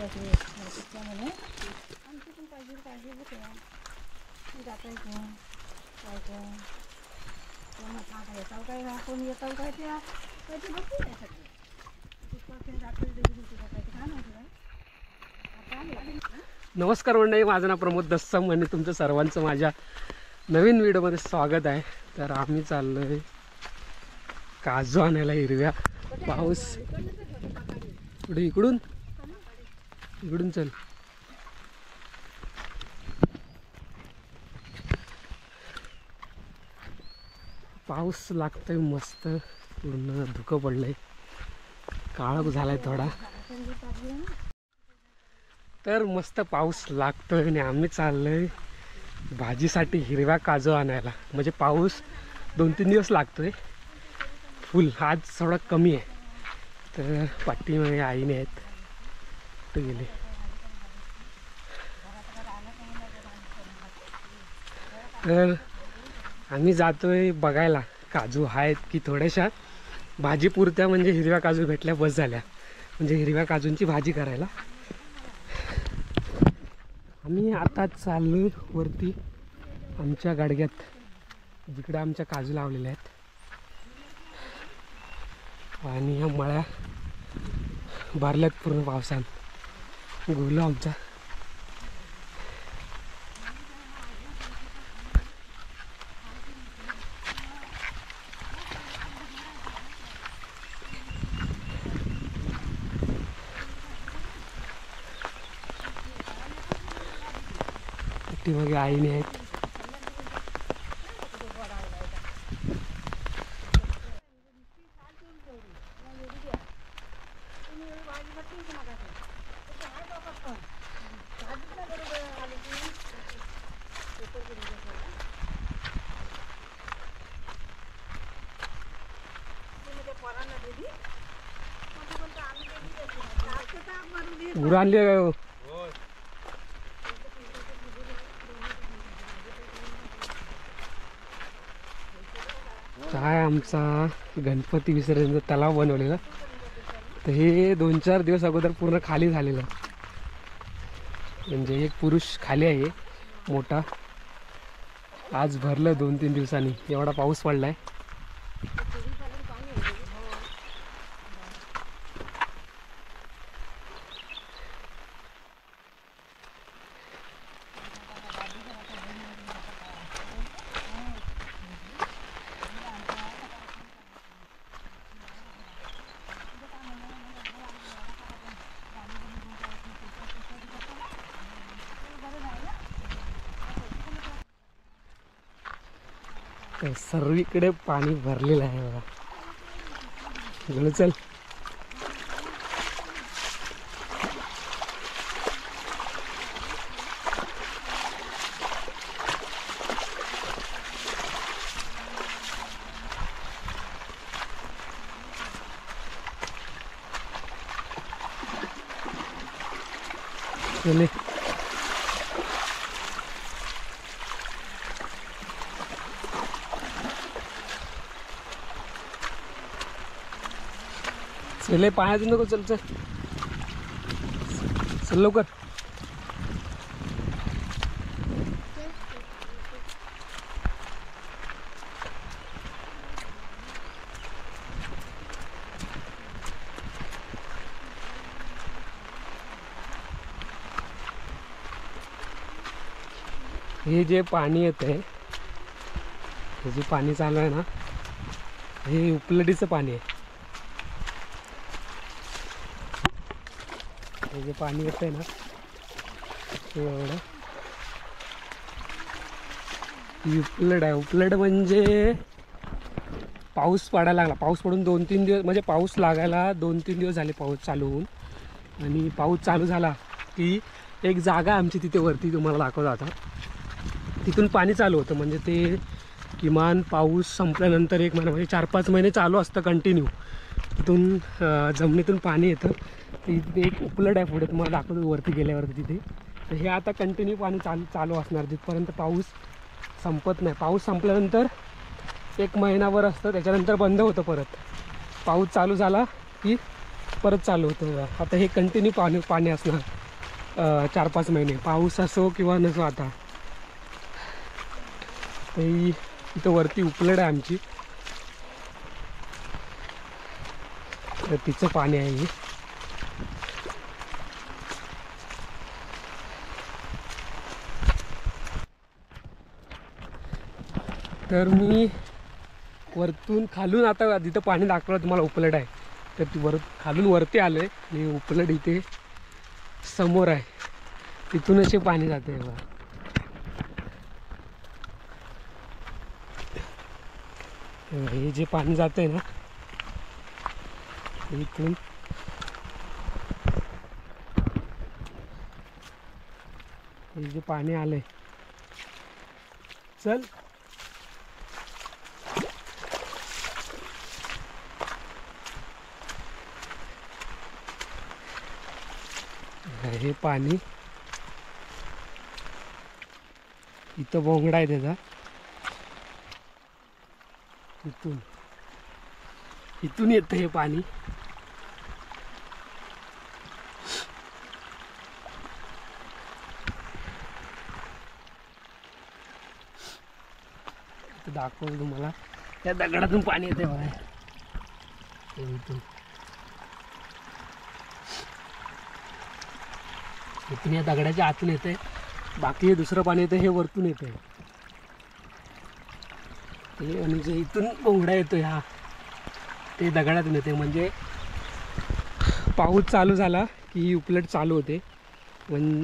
नमस्कार मंडळी, माझं नाव प्रमोद दस्सम आणि तुमचं सर्वांचं माझ्या नवीन व्हिडिओमध्ये स्वागत आहे. तर आम्ही चाललोय काजू आणायला. हिरव्या पाऊस पुढे इकडून चल. पाऊस लागतोय मस्त, पूर्ण धुकं पडलंय, काळोख झालाय थोडा. तर मस्त पाऊस लागतोय आणि आम्ही चाललोय भाजीसाठी हिरव्या काजू आणायला. म्हणजे पाऊस 2-3 दिवस लागतोय, फुल आज थोडा कमी आहे. तर पाठीमध्ये आईने आहेत, कुठे गेले. तर आम्ही जातोय बघायला काजू आहेत की थोड्याशा भाजी पुरत्या, म्हणजे हिरव्या काजू भेटल्या बस झाल्या, म्हणजे हिरव्या काजूंची भाजी करायला. आम्ही आता चाललोय वरती आमच्या गाडग्यात, जिकडे आमच्या काजू लावलेल्या आहेत. आणि ह्या मळ्या भरल्यात पूर्ण पावसानं, गोलं आमचा. पाठीमागे आईने आहेत. गुरं आणली काय हो? काय आमचा गणपती विसर्जनचा तलाव बनवलेला, तर हे 2-4 दिवस अगोदर पूर्ण खाली झालेलं. म्हणजे एक पुरुष खाली आहे मोठा, आज भरलं 2-3 दिवसांनी, एवढा पाऊस पडलाय. सर्वीकडे पाणी भरलेलं आहे बघा. गेलो चल. चले चले, पायातून नको, चल चल चल लवकर. हे जे पाणी येत आहे, हे जे पाणी चालू आहे ना, हे उपलढीचं पाणी आहे. हे जे पाणी येत आहे ना, ते एवढं उपलढ आहे. उपलढ म्हणजे पाऊस पडायला लागला, पाऊस पडून 2-3 दिवस, म्हणजे पाऊस लागायला 2-3 दिवस झाले पाऊस चालू होऊन. आणि पाऊस चालू झाला की एक जागा आमची तिथे वरती तुम्हाला दाखवतो आता, तिथून पाणी चालू होतं. म्हणजे ते किमान पाऊस संपल्यानंतर 1 महिना, म्हणजे 4-5 महिने चालू असतं कंटिन्यू. तिथून जमिनीतून पाणी येतं. तिथे एक उपलढ आहे, पुढे तुम्हाला दाखवतो वरती गेल्यावरती तिथे. तर हे आता कंटिन्यू पाणी चालू असणार जिथपर्यंत पाऊस संपत नाही. पाऊस संपल्यानंतर 1 महिनाभर असतं, त्याच्यानंतर बंद होतं परत. पाऊस चालू झाला की परत चालू होतं. आता हे कंटिन्यू पाणी असणार 4-5 महिने, पाऊस असो किंवा नसो. आता तर इथं वरती उपलड आहे आमची, तर तिचं पाणी आहे हे. तर मी वरतून खालून आता जिथं पाणी दाखवलं तुम्हाला उपलड आहे, तर ती खालून वरती आलं आहे आणि उपलड इथे समोर आहे. तिथून असे पाणी जाते बघा. हे जे पाणी जात आहे ना इथून, हे जे पाणी आलंय, चल हे पाणी इथं बोंगडा आहे त्याचा, इथून येतं हे पाणी. इथं दाखवतो तुम्हाला, त्या दगडातून पाणी येते बघा. इथून या दगडाच्या आतून येते, बाकी हे दुसरं पाणी येतं हे वरतून येतं. ते आणि जे इथून बोंगडा येतो ह्या, ते दगडातून येते. म्हणजे पाऊस चालू झाला की ही उपलट चालू होते. पण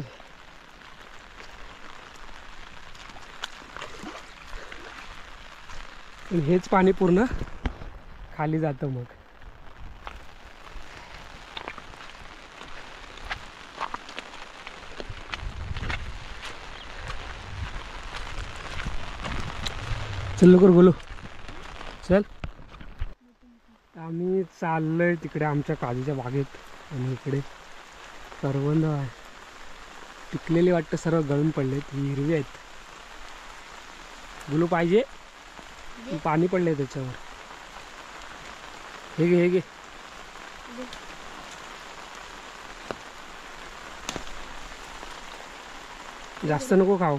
हेच पाणी पूर्ण खाली जातं मग. चल लवकर बोलो, चल. आम्ही चाललोय तिकडे आमच्या काजूच्या बागेत, आणि इकडे करवंद आहे, पिकलेली वाटतं, सर्व गळून पडले, ती हिरवी आहेत. बोलू पाहिजे, पाणी पडलंय त्याच्यावर. हे घे, हे घे. जास्त नको खाऊ,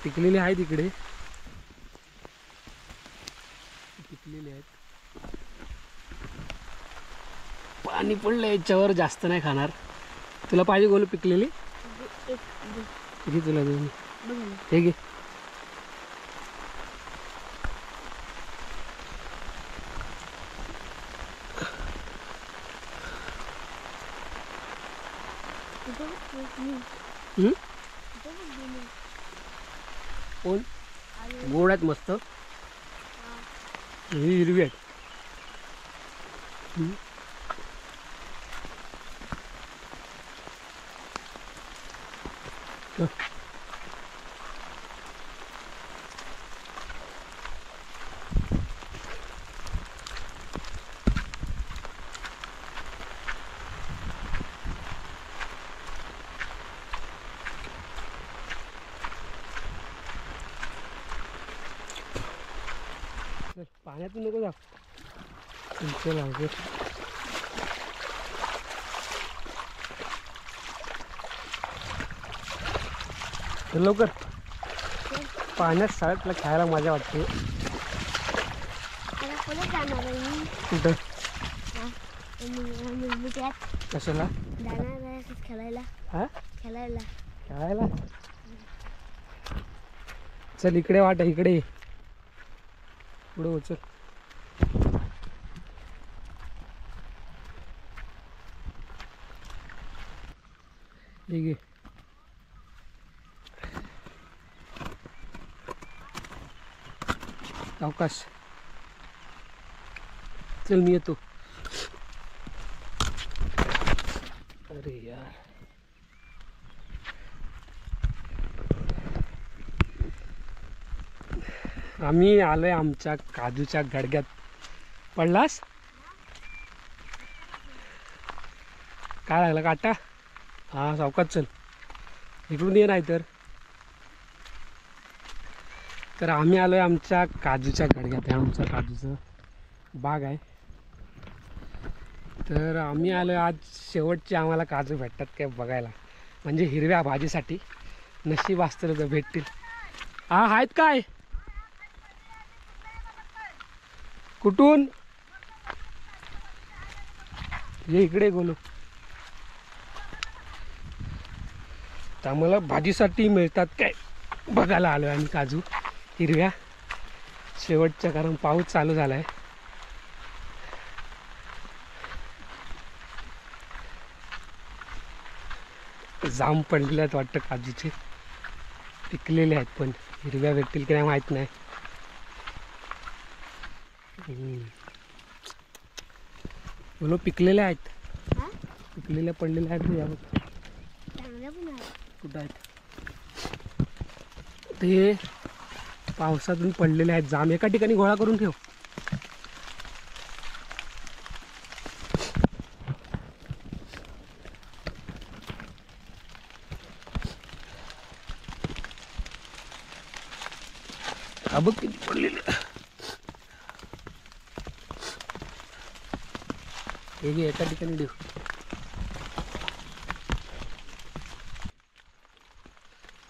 पिकलेली आहे तिकडे, पिकलेले आहेत. पाणी पडलं याच्यावर, जास्त नाही खाणार. तुला पाहिजे गोलू पिकलेली? घे तुला दोन, हे घे. कोण गोड आहेत मस्त, ही हिरवी आहेत. पाण्यातून नको जा, चल लवकर. लवकर, पाण्यात साळ्यातला खायला मजा वाटते. कुठं कशाला? खेळायला. हा खेळायला खेळायला. चल इकडे वाट, इकडे पुढे उचल. ठीक आहे, अवकाश. चल मी येतो. अरे यार, आम्ही आलोय आमच्या काजूच्या गडग्यात. पडलास? काय लागलं, काटा? हा सावकाश चल, इकडून ये, नाही तर तर आम्ही आलोय आमच्या काजूच्या गाडग्यात. आहे आमचा काजूचं बाग आहे. तर आम्ही आलोय आज शेवटचे आम्हाला काजू भेटतात काय बघायला, म्हणजे हिरव्या भाजीसाठी. नशीब असतं तर भेटतील. हा आहेत काय? कुठून ये इकडे बोलू. तर आम्हाला भाजीसाठी मिळतात काय बघायला आलो आहे आम्ही काजू हिरव्या शेवटच्या, कारण पाऊस चालू झाला आहे. जाम पडलेले आहेत वाटतं काजूचे, पिकलेले आहेत पण हिरव्या भेटतील की नाही माहीत नाही. बोलो पिकलेले आहेत, हा? पिकलेल्या पडलेल्या आहेत या बघ. चांगलं पण आहे. कुठं आहेत ते, पावसातून पडलेले आहेत जाम. एका ठिकाणी गोळा करून ठेव. हा बघ किती पडलेले. हे घे एका ठिकाणी ठेव.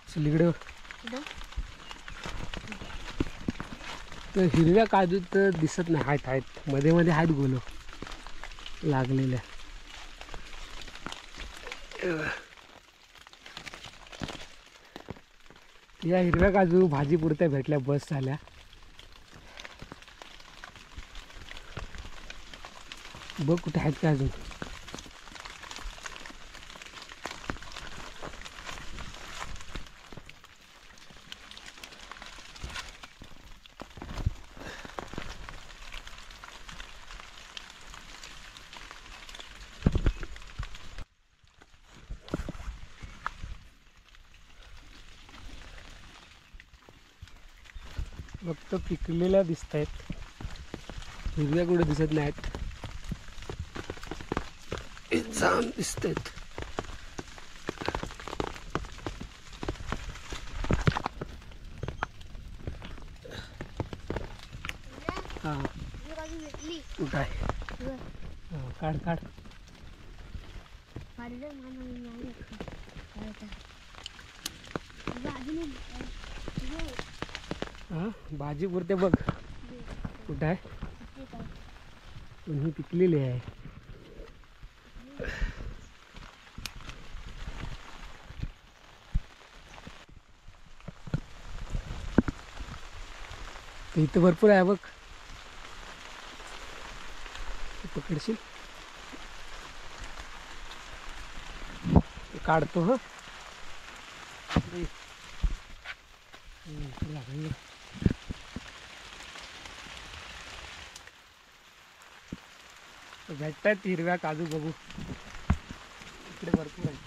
चल इकडे बघ. कुठं? तर हिरव्या काजू तर दिसत नाही. आहेत मध्ये मध्ये आहेत गोल लागलेल्या. या हिरव्या काजू भाजी पुरत्या भेटल्या, बस झाल्या. बघ कुठे आहेत का अजून. फक्त पिकलेल्या दिसत आहेत, हिरव्या कुठे दिसत नाहीत. जाम दिसत आहेत. हा ही बाजू भेटली. कुठं आहे? बरं. हा, काढ काढ. पाडलं मला नाही येत. काय तर. ही बाजू नाही. हे. हा भाजी पुरते बघ कुठं आहे. हे काय? पण ही पिकलेली आहे. तर इथं भरपूर आहे बघ. पकडशील काढतो. हा भेटतात हिरव्या काजू बघू. इकडे भरपूर आहे.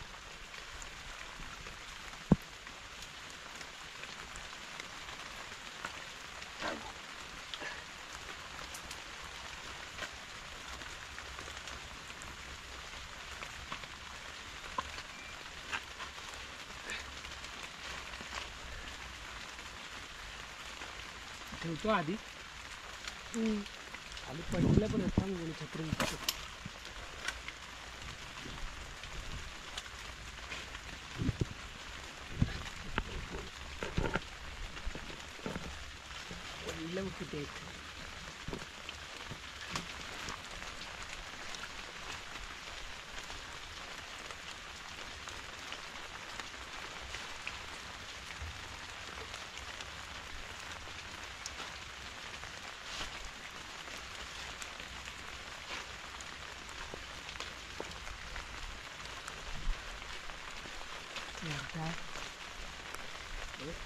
ठेवतो आधी. आधी पडलेलं पण असतं मी छत्री. पडलेलं कुठे आहेत.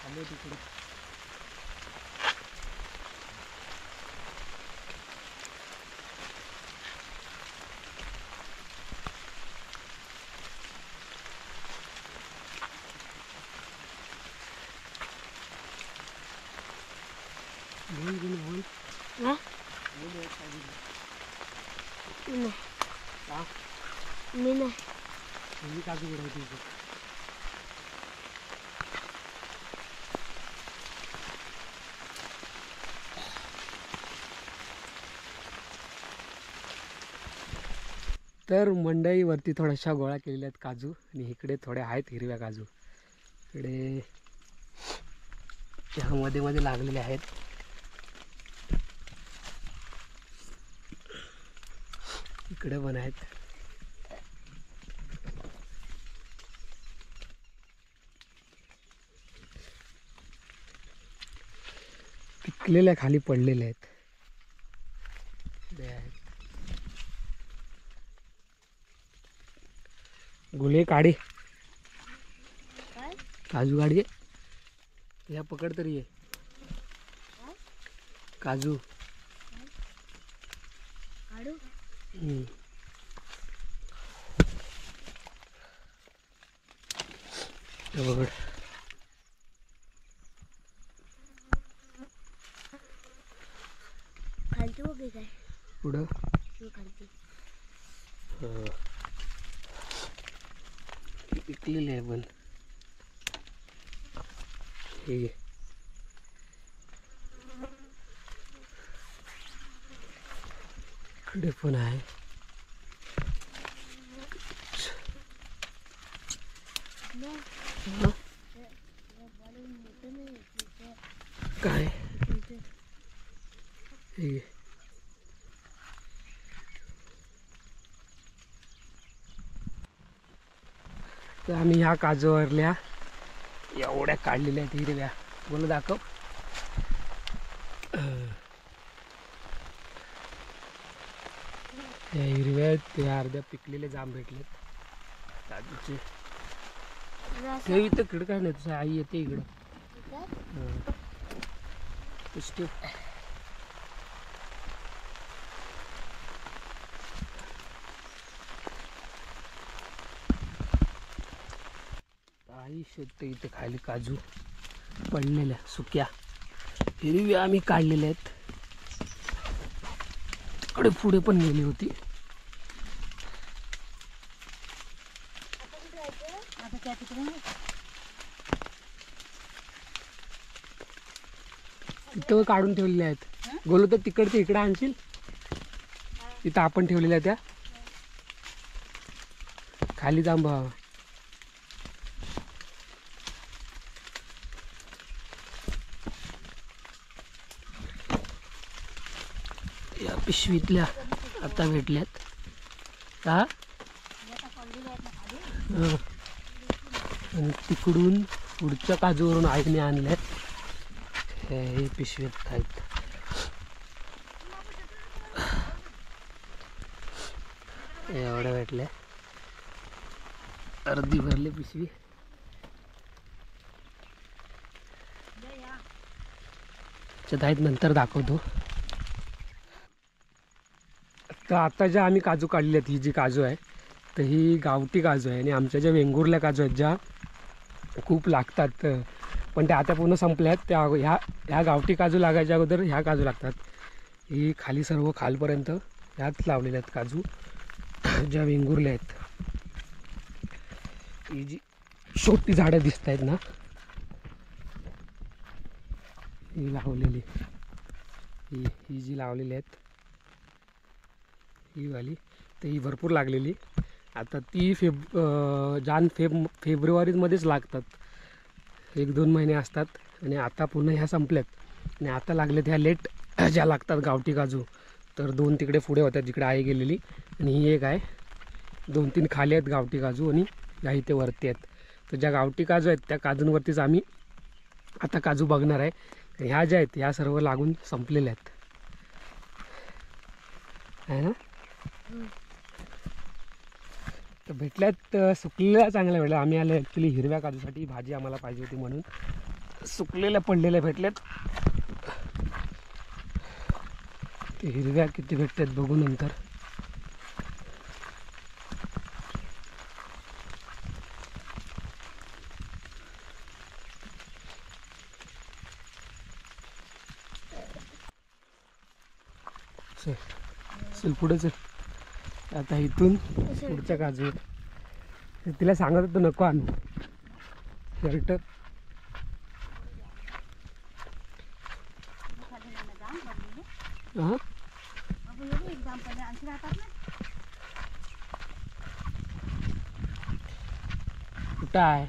खाली तिकडे हा? नाही. का मी नाही. मी काजू उडवते. तर मंडईवरती थोड्याशा गोळा केलेल्या आहेत काजू आणि इकडे थोड्या आहेत हिरव्या काजू. इकडे ह्या मध्ये मध्ये लागलेले आहेत. इकडे पण आहेत. पिकलेल्या खाली पडलेले आहेत. इकडे आहेत. गुले काढे काय काजू काढे या पकड तरी आहे. काजू काढू हे पकड. खालती उभी काय पुढं तू खालती पिकलेले आहे पण हे घे. इकडे पण आहे. हं? काय हे घे. तर आम्ही ह्या काजूवरल्या एवढ्या काढलेल्या आहेत हिरव्या. बोला दाखव. त्या हिरव्या आहेत. त्या अर्ध्या पिकलेले जांब भेटलेत काजूचे. ते इथं इकडं काय नाही. तुझं आई येते इकडं. पुष्टी आई शोधते इथे खाली काजू पडलेल्या सुक्या हिरव्या आम्ही काढलेल्या आहेत. तिकडे पुढे पण गेली होती. तिथं काढून ठेवलेल्या आहेत. बोलू तर तिकडचे इकडे आणशील. तिथं आपण ठेवलेल्या त्या खाली जांभा. या पिशवीतल्या आता भेटल्यात का. आणि तिकडून पुढच्या काजूवरून आईने आणल्यात. हे पिशवीत आहेत. एवढ्या भेटल्या. अर्धी भरली पिशवी. त्याच्यात आहेत नंतर दाखवतो. तर आता ज्या आम्ही काजू काढली आहेत ही जी काजू आहे तर ही गावठी काजू आहे. आणि आमच्या ज्या वेंगुर्ल्या काजू आहेत ज्या खूप लागतात पण त्या आता पूर्ण संपल्या आहेत. त्या ह्या गावठी काजू लागायच्या अगोदर ह्या काजू लागतात. ही खाली सर्व खालपर्यंत ह्याच लावलेल्या आहेत काजू ज्या वेंगुर्ल्या आहेत. ही जी छोटी झाडं दिसत आहेत ना ही लावलेली ही जी लावलेली आहेत ही वाली तर ही भरपूर लागलेली. आता ती फेब्रुवारीमध्येच लागतात. 1-2 महिने असतात. आणि आता पुन्हा ह्या संपल्यात आणि आता लागल्यात ह्या लेट ज्या लागतात गावठी काजू. तर 2 तिकडे पुढे होत्या जिकडे आई गेलेली आणि ही एक आहे. 2-3 खाली आहेत गावठी काजू आणि ह्या इथे वरती आहेत. तर ज्या गावठी काजू आहेत त्या काजूंवरतीच आम्ही आता काजू बघणार आहे. ह्या ज्या आहेत ह्या सर्व लागून संपलेल्या आहेत आहे ना. तर भेटल्यात सुकलेल्या चांगल्या भेटल्या. आम्ही आलो ॲक्च्युली हिरव्या काजूसाठी. भाजी आम्हाला पाहिजे होती म्हणून सुकलेल्या पडलेल्या भेटल्यात. ते हिरव्या किती भेटतात बघू नंतर. चल पुढे चल. आता इथून पुढच्या काजू तिला सांगत होतो नको आणू शर्ट. हां कुठं आहे?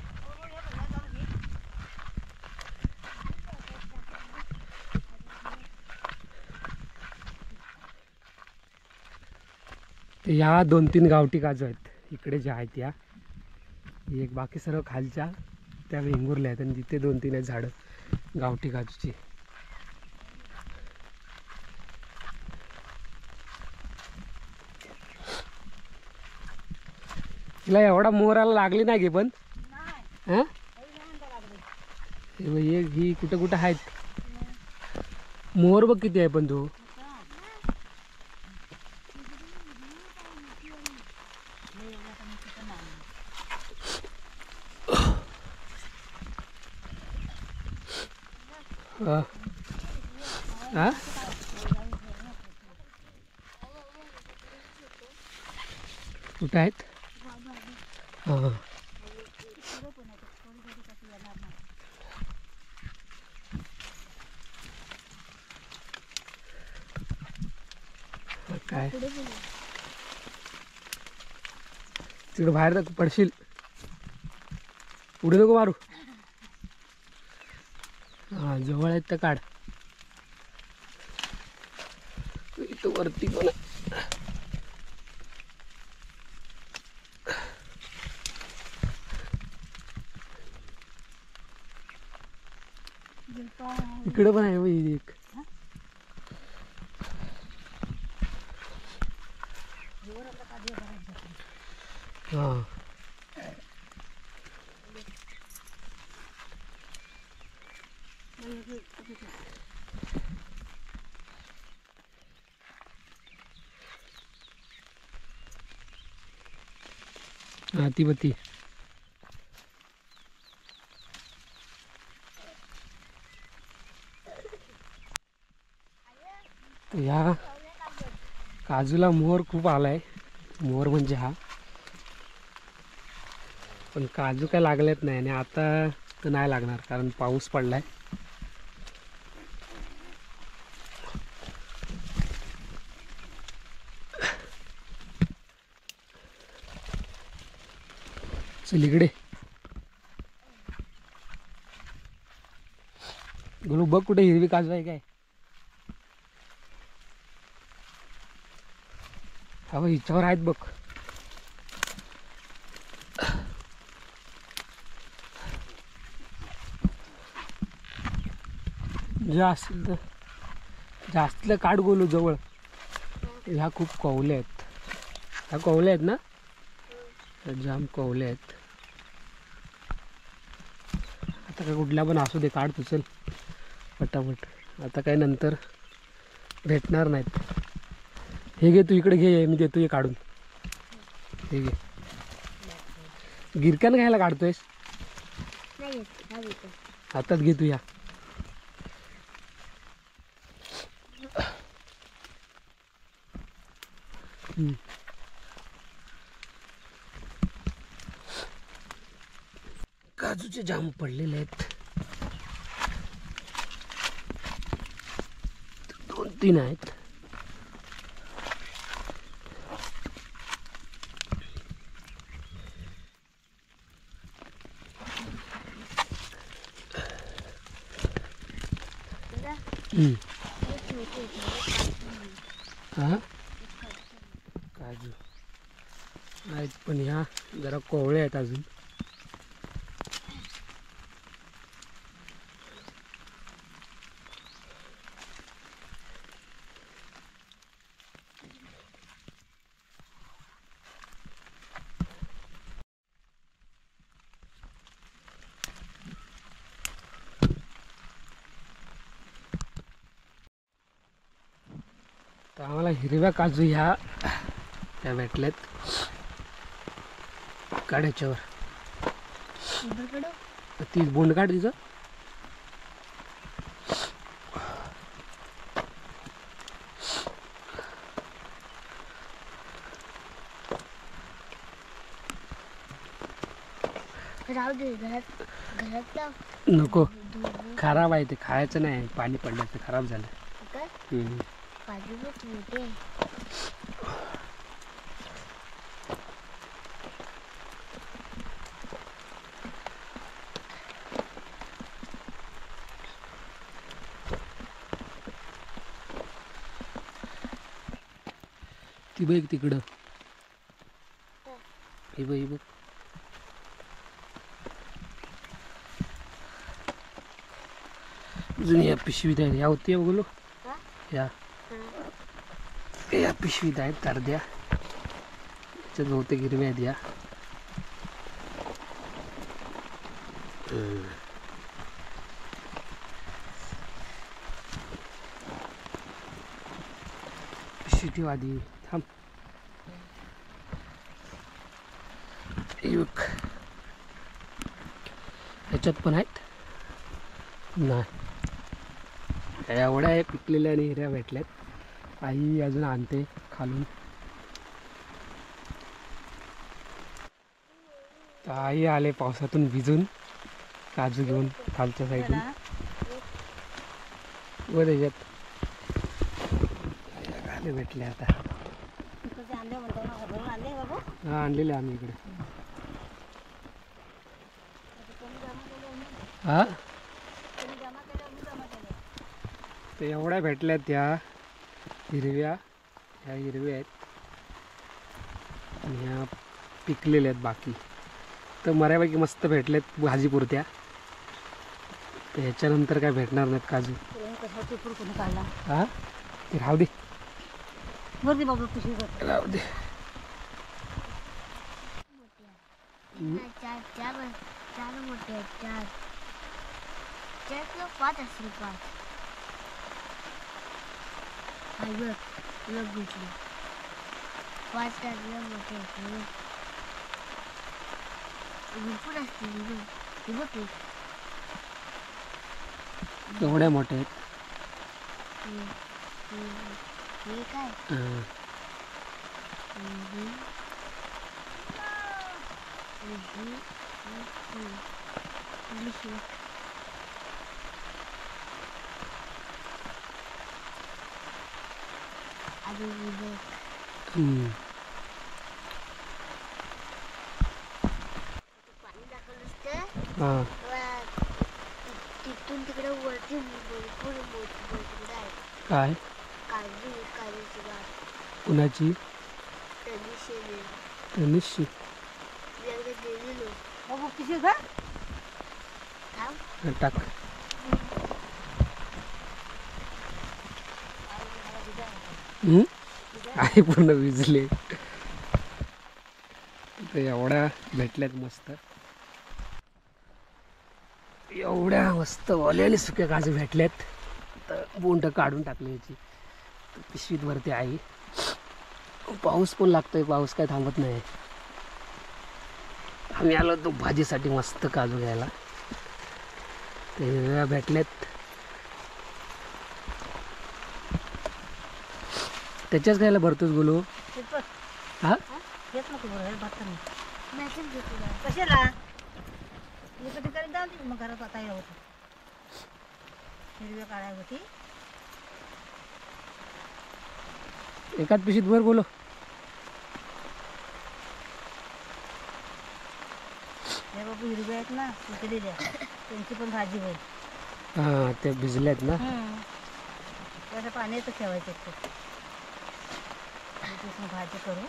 ते या 2-3 गावठी काजू आहेत इकडे ज्या आहेत या. एक बाकी सर्व खालच्या त्या वेंगुर्ल्या आहेत आणि तिथे 2-3 आहेत झाडं गावठी काजूची. तिला एवढा मोहराला लागली नाही गे पण. हां ही कुठं कुठं आहेत मोहर बघ किती आहे पण तू. हां कुठं आहेत? हां काय तिकडे बाहेर तर पडशील. पुढे नको मारू. हां जवळ आहेत तर काढ. इथं वरती पण इकडे पण आहे बघ एक. हां हां ती बत्ती. या काजूला मोहर खूप आलाय. मोहर म्हणजे हा पण काजू काय लागलेत नाही आणि आता तर नाही लागणार कारण पाऊस पडलाय. चल इकडे गोलू बघ कुठे हिरवी काजू आहे काय. हा हिच्यावर आहेत बघ. जास्तलं काढ गोलू जवळ. ह्या खूप कवले आहेत. ह्या कवले आहेत ना. जाम कवले आहेत. आता काय कुठल्या पण असू दे काढ तू चल पटापट. आता काय नंतर भेटणार नाहीत. हे घे तू इकडे घे मी देतो हे काढून. हे घे. गिरक्यानं घ्यायला काढतोयस हातात घे तू या. काजूचे जाम पडलेले आहेत. 2-3 आहेत. हा काजू आहेत पण ह्या जरा कोवळे आहेत अजून. तर आम्हाला हिरव्या काजू ह्या त्या भेटल्यात. काढ्याच्यावर ती बोंड काढ तिचं. नको खराब आहे ते खायचं नाही. पाणी पडलं ते खराब झालं. ती बघ तिकडं. हे बघ, हे बघ. अजून या पिशवीत आहेत. या होती बघलो या या पिशवीत आहेत अर्ध्या. त्याच्यात बहुतेक हिरव्या आहेत या. पिशवी ठेव आधी. थांब. एक ह्याच्यात पण आहेत. नाही एवढ्या पिकलेल्या आणि हिऱ्या भेटल्यात. आई अजून आणते खालून. तर आई आले पावसातून भिजून काजू घेऊन खालच्या साईडून. व त्याच्यात आले भेटले आता. हा आणलेले आम्ही इकडे. हा तर एवढ्या भेटल्या त्या हिरव्या. ह्या हिरव्या आहेत आणि ह्या पिकलेल्या आहेत बाकी. तर बऱ्यापैकी मस्त भेटलेत भाजीपुरत्या. तर ह्याच्यानंतर काय भेटणार नाहीत काजू. हा ते राहू दे राहू दे. चार मोठे आहेत. चार किलो 5 असतील. 5 लोक घेतले. 5 टाकले मोठे आहेत. भरपूर असतील. एवढ्या मोठ्या आहेत. हे काय पाणी दाखवलंस हां तिथून तिकडे वरती भरपूर मोठे आहेत. काय काजूची बाग. कुणाची? तनिषची. टाक. आहे पूर्ण विजले. तर एवढ्या भेटल्यात मस्त. एवढ्या मस्त ओल्या आणि सुक्या काजू भेटल्यात. तर बोंड काढून टाकले याची. पिशवीत वरती आहे. पाऊस पण लागतोय. पाऊस काय थांबत नाही. आम्ही आलो तो भाजीसाठी मस्त काजू घ्यायला. ते वेगळ्या भेटल्यात. त्याच्याच घ्यायला भरतोच बोलू. हा कशाला मग घरात आता होत हिरव्या काढाय होती. एकाच पिशवीत भर बोलो. हे बाबू हिरव्या आहेत ना इकडे द्या. त्यांची पण भाजी होईल. हां ते भिजल्यात ना. त्याचं पाण्याचं ठेवायचं. भाजी करू.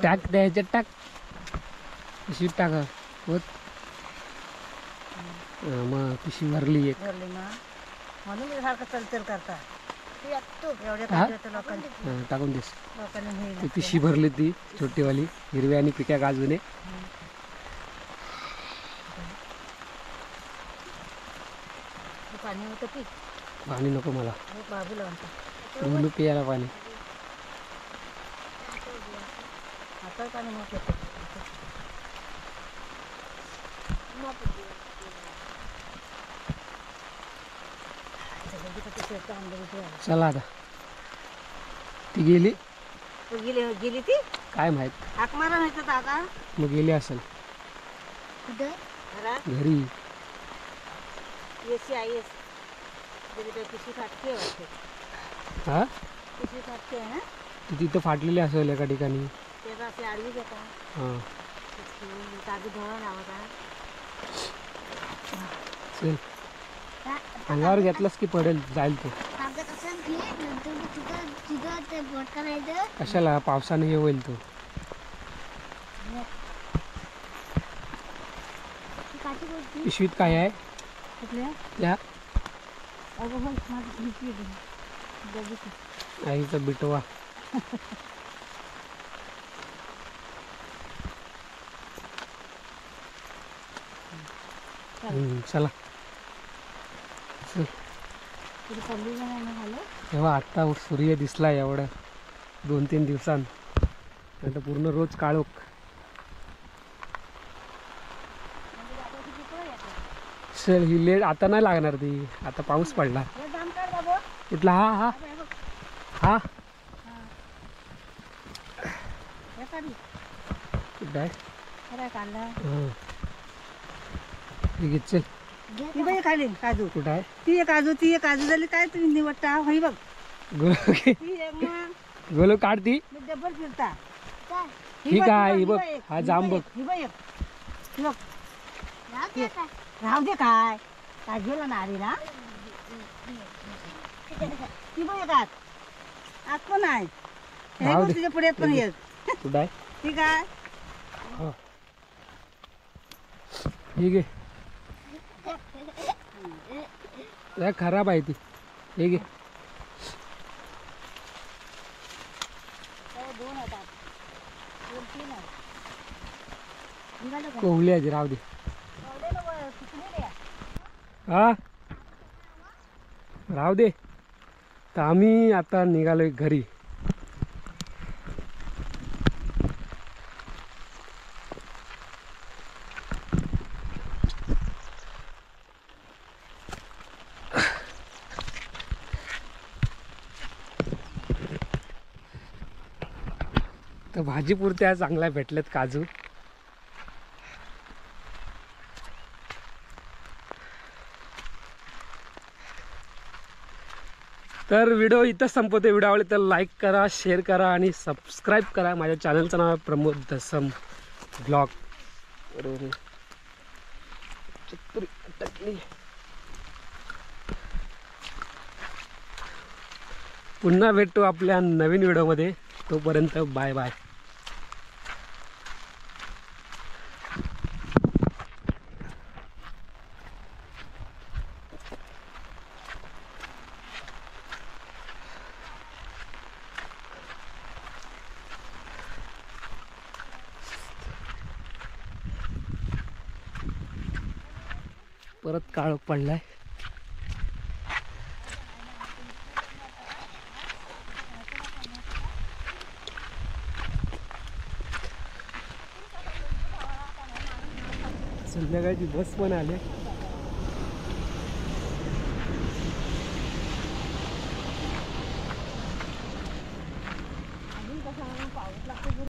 टाक द्यायच्यात. टाक पिशवीत टाका होत. मग पिशवी भरली एक. भरली ना म्हणून सारखं चलचल करता. टाकून देस. ती पिशवी भरली ती छोटीवाली हिरव्या आणि पिक्या काजूने. पाणी होतं की पाणी नको मला. बाजूला बोलू पियाला पाणी. आता पाणी मग येतं. चला आता. ती गेली. गेली ती काय माहित. हाक मारा नाही तर दादा. मग गेली असेल घरी. येसी आई पिशवी फाटते वाटते. हा पिशवी फाटते आहे ना. ती तिथं फाटलेली असेल एका ठिकाणी. त्याचा असे आडवी देता. हां काजू धुवा लावता. चल अंगावर घेतलास की पडेल जाईल तो. घे नंतर मग तिथं तिथं ते बोट करायचं. कशाला पावसाने हे होईल तो. ती काठी बोलती. पिशवीत काय आहे कुठल्या? त्या अगं होय माझं भीती आहे बघू. आईचा बिटवा. चला चल. तुला पडली का नाही झालं? तेव्हा आत्ता सूर्य दिसला एवढं 2-3 दिवसांत. आता पूर्ण रोज काळोख. चल ही लेट आता नाही लागणार ती. आता पाऊस पडला. हे जाम काढ बाबा. कुठला? हा हा हा हे काढी. कुठं आहे? खरं काढला. हां ठीक आहे चल. ती बाई खाली काजू. कुठं आहे? ती एक काजू ती एक काजू झाली काय तुम्ही निवडता होई बघ. गोलो ती एक मग गोलो काढती. मी डबल फिरता. ही काय? ही बघ हा जाम बघ. ही बघ एक. ही बघ. राहू दे काय काय गेलं ना आधी ना. ती बघ येतात आत पण आहे. हे राहू बघ दे. तुझ्या पुढे पण येत. कुठं आहे? ठीक आहे. ठीक आहे. जरा खराब आहे ती. ठीक आहे. दोन होतात. 2-3 आहेत. निघालं का? कोवली आहे ती, राहू दे. एवढे ना सुकलेले आहे. हा राहू दे. तर आम्ही आता निघालोय घरी. तर भाजी पुरत्या चांगल्या भेटल्यात काजू. तर व्हिडिओ इथंच संपवते. व्हिडिओ आवडले तर लाईक करा, शेअर करा आणि सबस्क्राईब करा. माझ्या चॅनलचं नाव आहे प्रमोद दसम ब्लॉग. बरोबर. चक्री अटकली. पुन्हा भेटतो आपल्या नवीन व्हिडिओमध्ये. तोपर्यंत बाय बाय. परत काळोख पडलाय. संध्याकाळची बस पण आली.